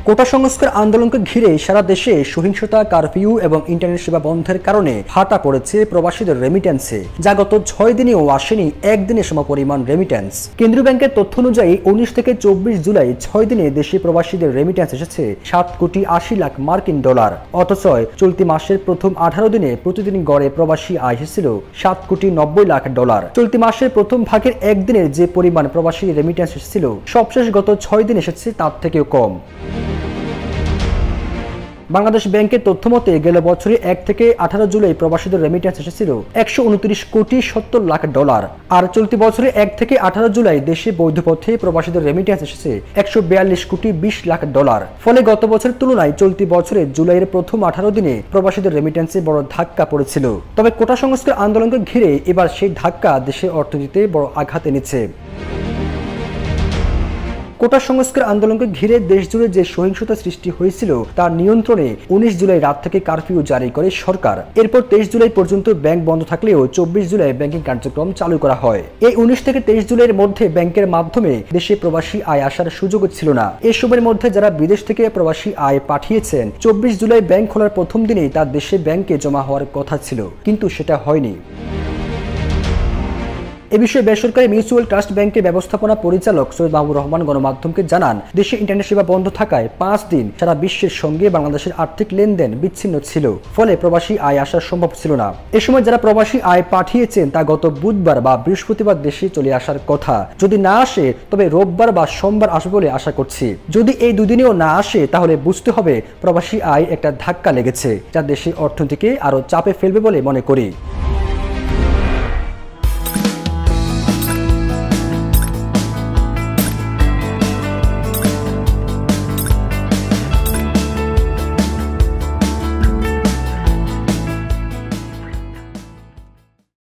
কোটা সংস্কার আন্দোলনকে ঘিরে সারা দেশে সহিংসতা, কারফিউ এবং ইন্টারনেট সেবা বন্ধের কারণে ভাটা পড়েছে প্রবাসীদের রেমিটেন্সে, যা গত 6 দিনেও আসেনি একদিনে সমপরিমাণ রেমিটেন্স। কেন্দ্রীয় ব্যাংকের তথ্য অনুযায়ী 19 থেকে 24 জুলাই 6 দিনে দেশে প্রবাসীদের রেমিটেন্স এসেছে 7,80,00,000 মার্কিন ডলার। অথচ চলতি মাসের প্রথম 18 দিনে প্রতিদিন গড়ে প্রবাসী আয় এসেছিল 7,90,00,000 ডলার। চলতি মাসের প্রথম ভাগের একদিনের যে পরিমাণ প্রবাসী রেমিটেন্স এসেছিল, সবশেষ গত 6 দিন এসেছে তার থেকেও কম। বাংলাদেশ ব্যাংকের তথ্য মতে গেল বছরে 1 থেকে 18 জুলাই প্রবাসীদের রেমিটেন্স এসেছিল 129,70,00,000 ডলার। আর চলতি বছরে 1 থেকে 18 জুলাই দেশে বৈধ পথে প্রবাসীদের রেমিটেন্স এসেছে 142,20,00,000 ডলার। ফলে গত বছরের তুলনায় চলতি বছরে জুলাইয়ের প্রথম 18 দিনে প্রবাসীদের রেমিটেন্সে বড় ধাক্কা পড়েছিল। তবে কোটা সংস্কার আন্দোলনকে ঘিরে এবার সেই ধাক্কা দেশের অর্থনীতিতে বড় আঘাত এনেছে। কোটা সংস্কার আন্দোলনকে ঘিরে দেশজুড়ে যে সহিংসতা সৃষ্টি হয়েছিল তার নিয়ন্ত্রণে 19 জুলাই রাত থেকে কারফিউ জারি করে সরকার। এরপর 23 জুলাই পর্যন্ত ব্যাংক বন্ধ থাকলেও 24 জুলাই ব্যাংকিং কার্যক্রম চালু করা হয়। এই 19 থেকে 23 জুলাইয়ের মধ্যে ব্যাংকের মাধ্যমে দেশে প্রবাসী আয় আসার সুযোগ ছিল না। এসবের মধ্যে যারা বিদেশ থেকে প্রবাসী আয় পাঠিয়েছেন, 24 জুলাই ব্যাংক খোলার প্রথম দিনেই তার দেশে ব্যাংকে জমা হওয়ার কথা ছিল, কিন্তু সেটা হয়নি। এ বিষয়ে বেসরকারি মিউচুয়াল ট্রাস্ট ব্যাংকের ব্যবস্থাপনা পরিচালক সৈয়দ মাহবুব রহমান গণমাধ্যমকে জানান, দেশে ইন্টারনেট সেবা বন্ধ থাকায় 5 দিন সারা বিশ্বের সঙ্গে বাংলাদেশের আর্থিক লেনদেন বিচ্ছিন্ন ছিল, ফলে প্রবাসী আয় আসা সম্ভব ছিল না। এ সময় যারা প্রবাসী আয় পাঠিয়েছেন তা গত বুধবার বা বৃহস্পতিবার দেশে চলে আসার কথা। যদি না আসে তবে রোববার বা সোমবার আসবে বলে আশা করছি। যদি এই দুদিনেও না আসে তাহলে বুঝতে হবে প্রবাসী আয় একটা ধাক্কা লেগেছে, যা দেশের অর্থনীতিকে আরো চাপে ফেলবে বলে মনে করি।